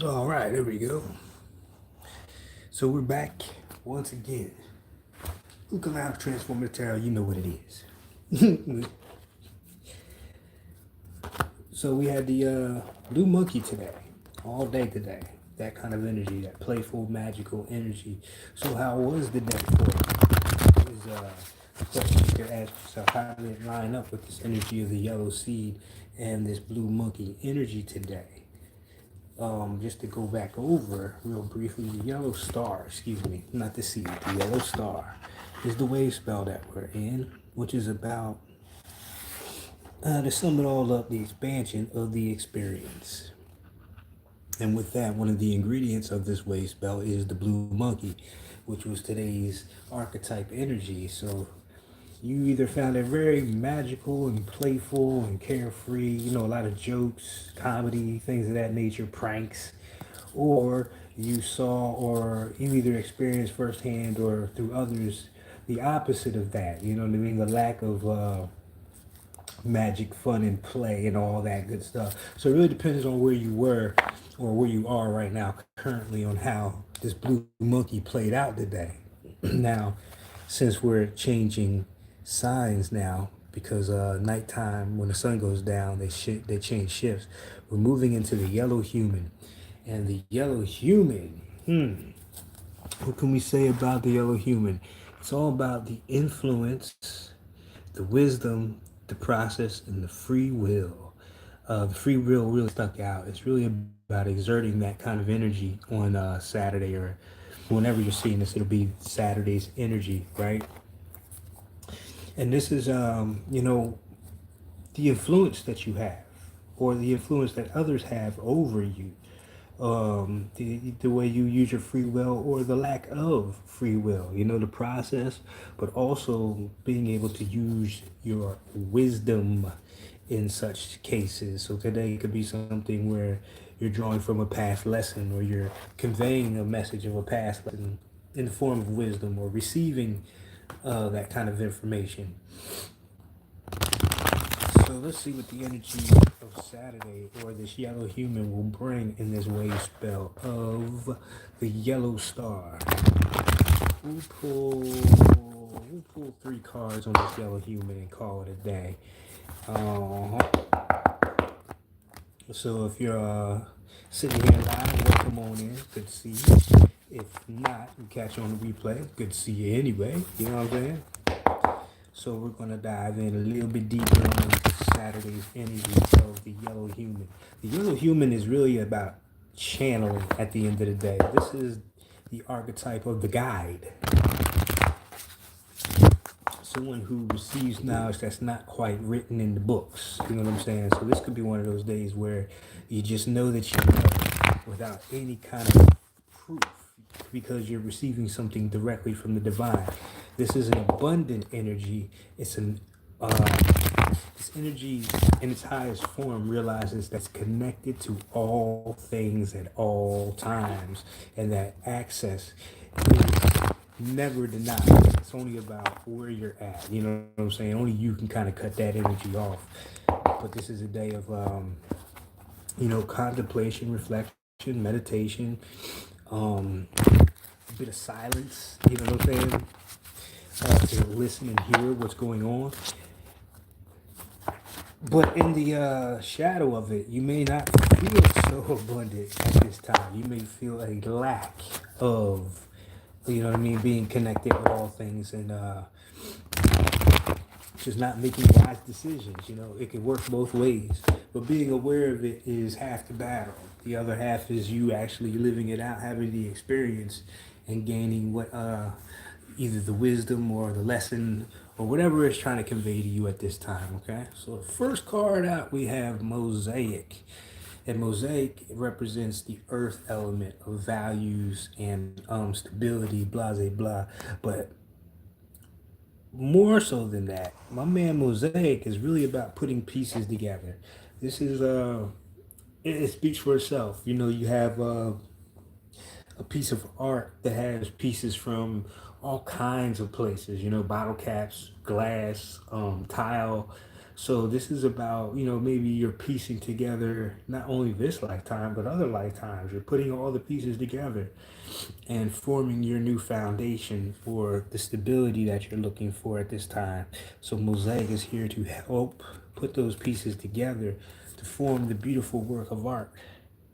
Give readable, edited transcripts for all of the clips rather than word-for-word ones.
All right, there we go. So we're back once again. Who-kah Lounge, Transformative Tarot, you know what it is. So we had the blue monkey today, all day today. That kind of energy, that playful, magical energy. So how was the day for you? Is a question you could ask yourself. How did it line up with this energy of the yellow seed and this blue monkey energy today? Just to go back over real briefly, the yellow star, excuse me, not the seed, the yellow star is the wave spell that we're in, which is about, to sum it all up, the expansion of the experience. And with that, one of the ingredients of this wave spell is the blue monkey, which was today's archetype energy. So you either found it very magical and playful and carefree, a lot of jokes, comedy, things of that nature, pranks, or you saw or you either experienced firsthand or through others the opposite of that. You know what I mean? The lack of magic, fun, and play, and all that good stuff. So it really depends on where you were or where you are right now, currently, on how this blue monkey played out today. Now, since we're changing signs now, because nighttime when the sun goes down, they change shifts. We're moving into the yellow human, and the yellow human. What can we say about the yellow human? It's all about the influence, the wisdom, the process, and the free will. The free will really stuck out. It's really about exerting that kind of energy on Saturday, or whenever you're seeing this, it'll be Saturday's energy, right? And this is, the influence that you have, or the influence that others have over you, the way you use your free will or the lack of free will, the process, but also being able to use your wisdom in such cases. So today it could be something where you're drawing from a past lesson, or you're conveying a message of a past lesson in the form of wisdom, or receiving that kind of information. So let's see what the energy of Saturday or this yellow human will bring in this wave spell of the yellow star. We'll pull, we'll pull three cards on this yellow human and call it a day. Uh, so if you're sitting here live, welcome on in. Good to see you. If not, you catch you on the replay. Good to see you anyway. You know what I'm saying? So we're gonna dive in a little bit deeper on Saturday's energy of the yellow human. The yellow human is really about channeling at the end of the day. This is the archetype of the guide. Someone who receives knowledge that's not quite written in the books. You know what I'm saying? So this could be one of those days where you just know that you know without any kind of proof, because you're receiving something directly from the divine. This is an abundant energy. It's an this energy in its highest form realizes that's connected to all things at all times, and that access is never denied. It's only about where you're at. You know what I'm saying? Only you can kind of cut that energy off. But this is a day of contemplation, reflection, meditation, a bit of silence. You know what I'm saying? To listen and hear what's going on. But in the shadow of it, you may not feel so abundant at this time. You may feel a lack of, being connected with all things, and just not making wise decisions. It can work both ways. But being aware of it is half the battle. The other half is you actually living it out, having the experience, and gaining what either the wisdom or the lesson or whatever it's trying to convey to you at this time. Okay, so the first card out, we have Mosaic. And Mosaic represents the earth element of values and stability, blah, blah, blah. But more so than that, my man Mosaic is really about putting pieces together. This is it speaks for itself. You have a piece of art that has pieces from all kinds of places, bottle caps, glass, tile, So this is about, maybe you're piecing together not only this lifetime, but other lifetimes. You're putting all the pieces together and forming your new foundation for the stability that you're looking for at this time. So Mosaic is here to help put those pieces together to form the beautiful work of art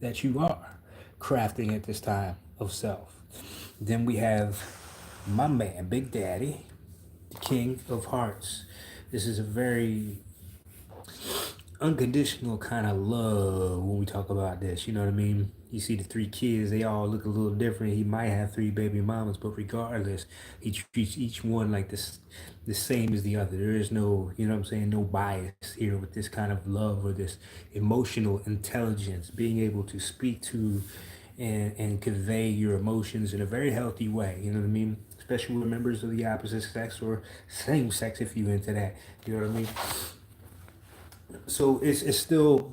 that you are crafting at this time of self. Then we have my man, Big Daddy, the King of Hearts. This is a very unconditional kind of love when we talk about this. You know what I mean? You see the three kids, they all look a little different. He might have three baby mamas, but regardless, he treats each one like this the same as the other. There is no, what I'm saying, no bias here with this kind of love or this emotional intelligence, being able to speak to and convey your emotions in a very healthy way. You know what I mean? Especially with members of the opposite sex or same sex if you into that. You know what I mean? So it's still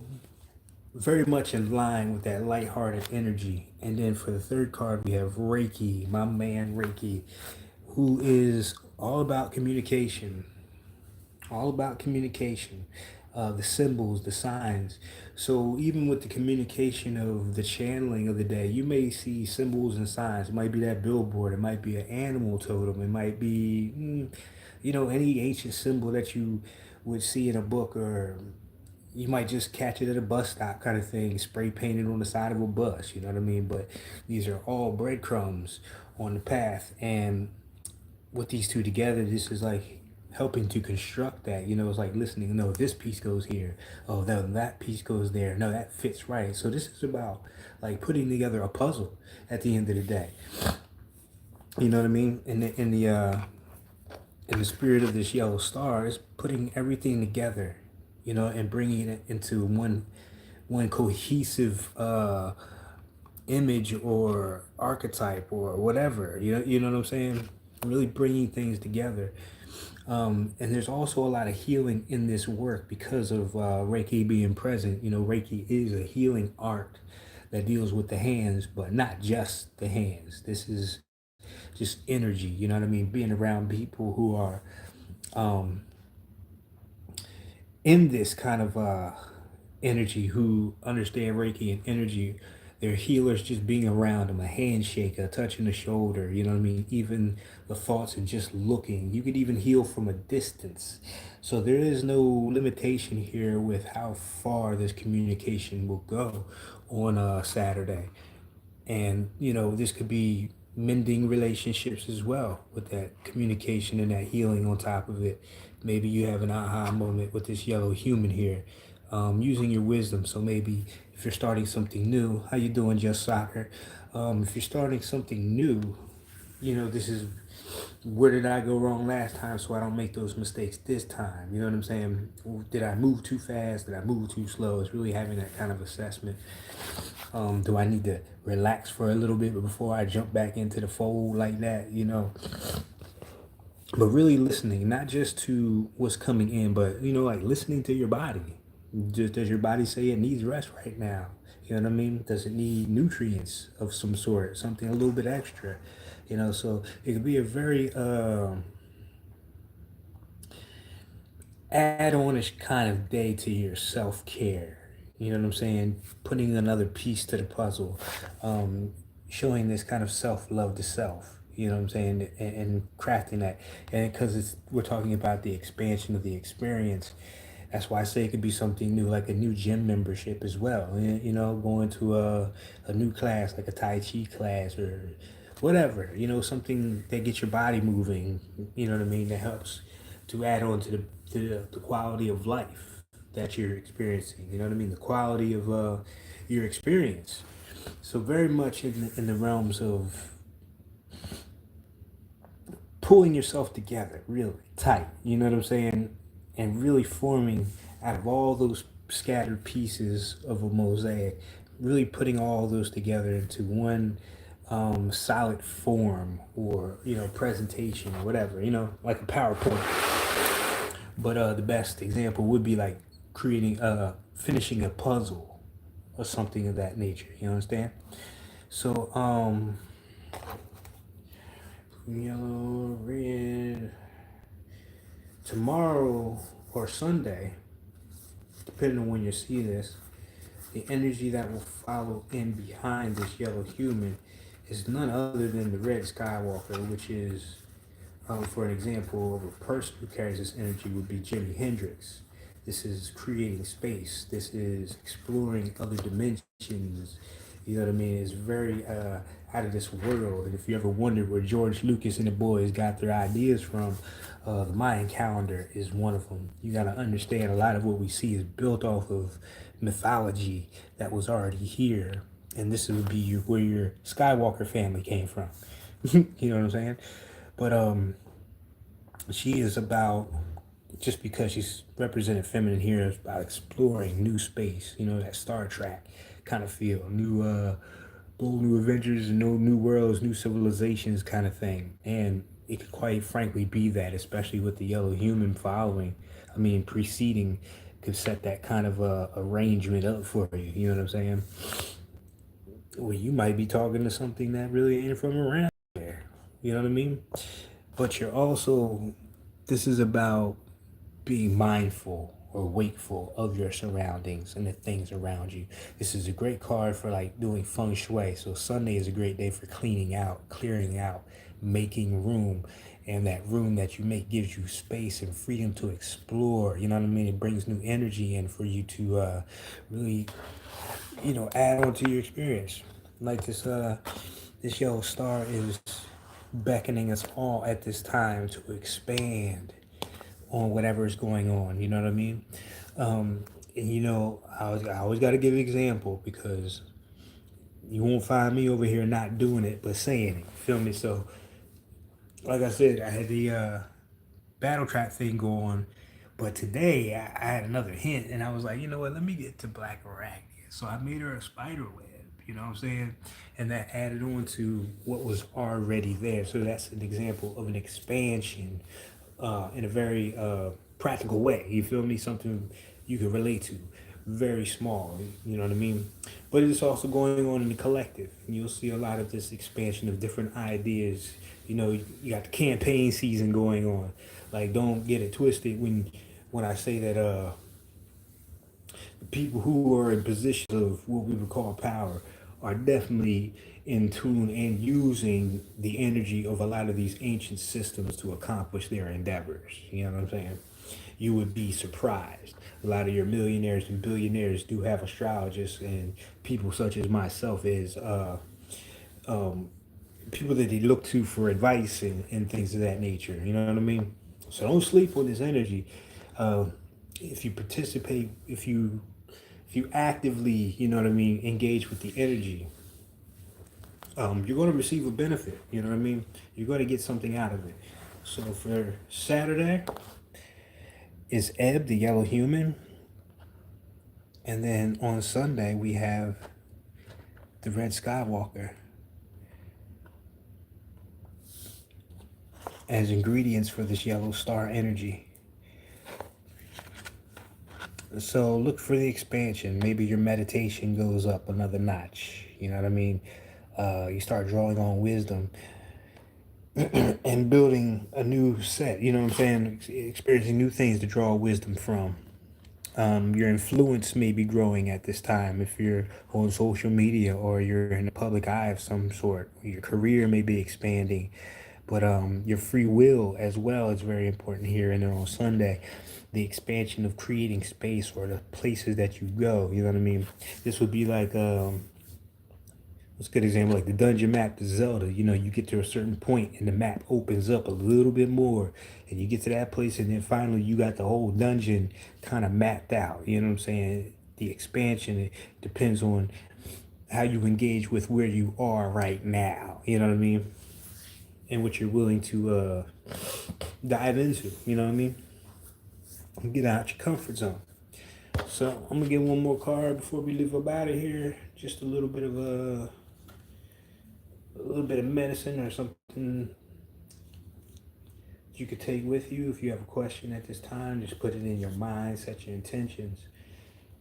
very much in line with that lighthearted energy. And then for the third card, we have Reiki, my man Reiki, who is all about communication, all about communication, the symbols, the signs. So even with the communication of the channeling of the day, you may see symbols and signs. It might be that billboard, it might be an animal totem, it might be, any ancient symbol that you would see in a book, or you might just catch it at a bus stop kind of thing, spray painted on the side of a bus, you know what I mean? But these are all breadcrumbs on the path. And with these two together, this is like helping to construct that. It's like listening. No, this piece goes here. Oh, that piece goes there. No, that fits right. So this is about like putting together a puzzle at the end of the day. You know what I mean? In the spirit of this yellow star is putting everything together, and bringing it into one cohesive image or archetype or whatever. You know what I'm saying? Really bringing things together. And there's also a lot of healing in this work because of Reiki being present. Reiki is a healing art that deals with the hands, but not just the hands. This is just energy. You know what I mean? Being around people who are um, in this kind of energy, who understand Reiki and energy. They're healers. Just being around them, a handshake, a touch in the shoulder, you know what I mean? Even the thoughts and just looking. You could even heal from a distance. So there is no limitation here with how far this communication will go on a Saturday. And this could be mending relationships as well, with that communication and that healing on top of it. Maybe you have an aha moment with this yellow human here, using your wisdom. So maybe if you're starting something new, how you doing, Just Soccer? If you're starting something new, this is, where did I go wrong last time so I don't make those mistakes this time? You know what I'm saying? Did I move too fast? Did I move too slow? It's really having that kind of assessment. Do I need to relax for a little bit before I jump back into the fold like that? But really listening, not just to what's coming in, but like listening to your body. Just, does your body say it needs rest right now? You know what I mean? Does it need nutrients of some sort, something a little bit extra? So it could be a very add-on-ish kind of day to your self-care. You know what I'm saying? Putting another piece to the puzzle, showing this kind of self-love to self. You know what I'm saying? And crafting that, and because we're talking about the expansion of the experience. That's why I say it could be something new, like a new gym membership as well. Going to a new class, like a Tai Chi class or whatever. Something that gets your body moving. You know what I mean? That helps to add on to the quality of life that you're experiencing. You know what I mean? The quality of your experience. So very much in the realms of pulling yourself together really tight. You know what I'm saying? And really forming out of all those scattered pieces of a mosaic, really putting all those together into one solid form, or presentation or whatever, like a PowerPoint. But the best example would be like creating finishing a puzzle or something of that nature. You understand? So yellow, red. Tomorrow or Sunday, depending on when you see this, the energy that will follow in behind this yellow human is none other than the red Skywalker, which is, for an example of a person who carries this energy would be Jimi Hendrix. This is creating space. This is exploring other dimensions. You know what I mean? It's very out of this world. And if you ever wondered where George Lucas and the boys got their ideas from, the Mayan calendar is one of them. You got to understand a lot of what we see is built off of mythology that was already here. And this would be where your Skywalker family came from. You know what I'm saying? But she is about, just because she's represented feminine here, is about exploring new space. You know, that Star Trek kind of feel, bold new adventures, no new worlds, new civilizations kind of thing. And it could quite frankly be that, especially with the yellow human following. I mean, preceding could set that kind of arrangement up for you. You know what I'm saying? Well, you might be talking to something that really ain't from around there. You know what I mean? But you're also, this is about being mindful or wakeful of your surroundings and the things around you. This is a great card for like doing feng shui. So Sunday is a great day for cleaning out, clearing out, making room. And that room that you make gives you space and freedom to explore. You know what I mean? It brings new energy in for you to really, add on to your experience. Like this yellow star is beckoning us all at this time to expand on whatever is going on. You know what I mean? I always got to give an example, because you won't find me over here not doing it but saying it. Feel me? So, like I said, I had the battle trap thing go on, but today I had another hint, and I was like, you know what? Let me get to Black Arachnia. So I made her a spider web. You know what I'm saying? And that added on to what was already there. So that's an example of an expansion in a very practical way. You feel me? Something you can relate to. Very small, you know what I mean? But it's also going on in the collective. And you'll see a lot of this expansion of different ideas. You know, you got the campaign season going on. Like, don't get it twisted when I say that people who are in positions of what we would call power are definitely in tune and using the energy of a lot of these ancient systems to accomplish their endeavors. You know what I'm saying? You would be surprised. A lot of your millionaires and billionaires do have astrologists, and people such as myself is people that they look to for advice and things of that nature. You know what I mean? So don't sleep on this energy. If you participate, if you actively, you know what I mean, engage with the energy, you're going to receive a benefit. You know what I mean? You're going to get something out of it. So for Saturday is Ebb, the yellow human. And then on Sunday, we have the red Skywalker as ingredients for this yellow star energy. So look for the expansion. Maybe your meditation goes up another notch. You know what I mean? You start drawing on wisdom and building a new set. You know what I'm saying? Experiencing new things to draw wisdom from. Your influence may be growing at this time if you're on social media or you're in the public eye of some sort. Your career may be expanding, but your free will as well is very important here. And then on Sunday, the expansion of creating space or the places that you go. You know what I mean? This would be like what's a good example? Like the dungeon map to Zelda. You know, you get to a certain point and the map opens up a little bit more, and you get to that place, and then finally you got the whole dungeon kind of mapped out. You know what I'm saying? The expansion, it depends on how you engage with where you are right now. You know what I mean? And what you're willing to dive into. You know what I mean? Get out your comfort zone. So I'm gonna get one more card before we leave up out of here. Just a little bit of medicine or something you could take with you. If you have a question at this time, just put it in your mind, set your intentions,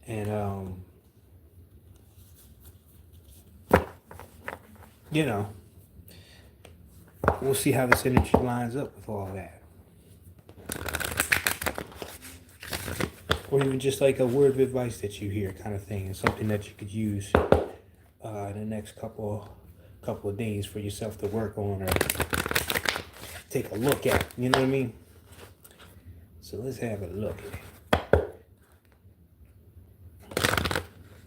and we'll see how this energy lines up with all that. or even just like a word of advice that you hear, kind of thing, and something that you could use in the next couple of days for yourself to work on or take a look at. You know what I mean? So let's have a look.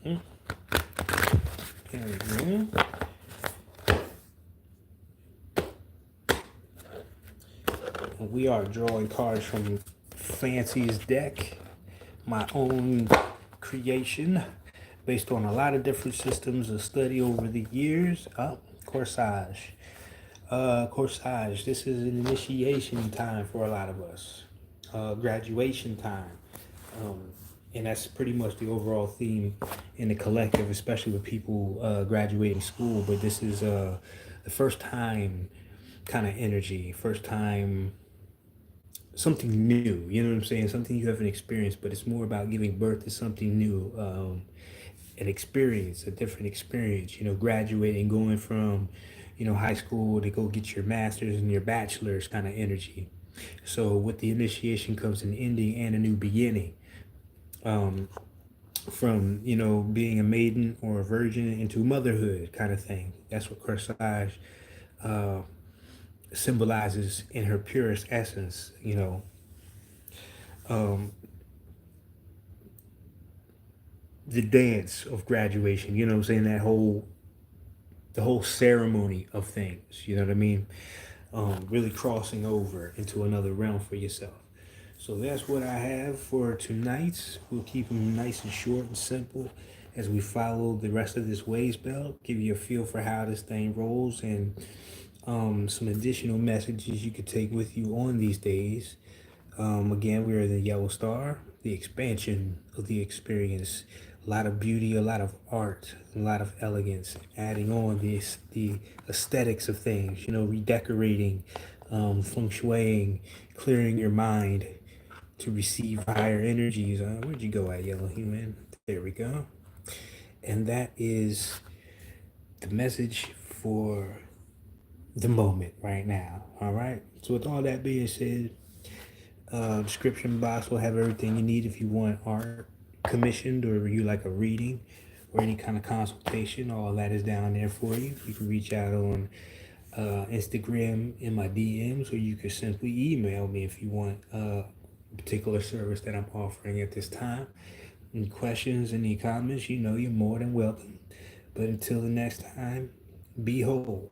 There we go. We are drawing cards from Fancy's deck, my own creation, based on a lot of different systems of study over the years. Corsage. Corsage. This is an initiation time for a lot of us. Graduation time. And that's pretty much the overall theme in the collective, especially with people graduating school. But this is the first time kind of energy, first time something new. You know what I'm saying? Something you haven't experienced, but it's more about giving birth to something new, an experience, a different experience. You know, graduating, going from high school to go get your master's and your bachelor's kind of energy. So with the initiation comes an ending and a new beginning. From being a maiden or a virgin into motherhood kind of thing. That's what corsage symbolizes in her purest essence. Um, the dance of graduation. You know what I'm saying? The whole ceremony of things. You know what I mean? Really crossing over into another realm for yourself. So that's what I have for tonight. We'll keep them nice and short and simple as we follow the rest of this waves belt. Give you a feel for how this thing rolls and some additional messages you could take with you on these days. Again, we are the Yellow Star, the expansion of the experience. A lot of beauty, a lot of art, a lot of elegance, adding on the aesthetics of things, redecorating, feng shuiing, clearing your mind to receive higher energies. Where'd you go at, Yellow Human? There we go. And that is the message for the moment right now. All right. So with all that being said, description box will have everything you need if you want art commissioned or you like a reading or any kind of consultation. All that is down there for you. You can reach out on Instagram in my DMs, or you can simply email me if you want a particular service that I'm offering at this time. Any questions, any comments, you're more than welcome. But until the next time, be whole.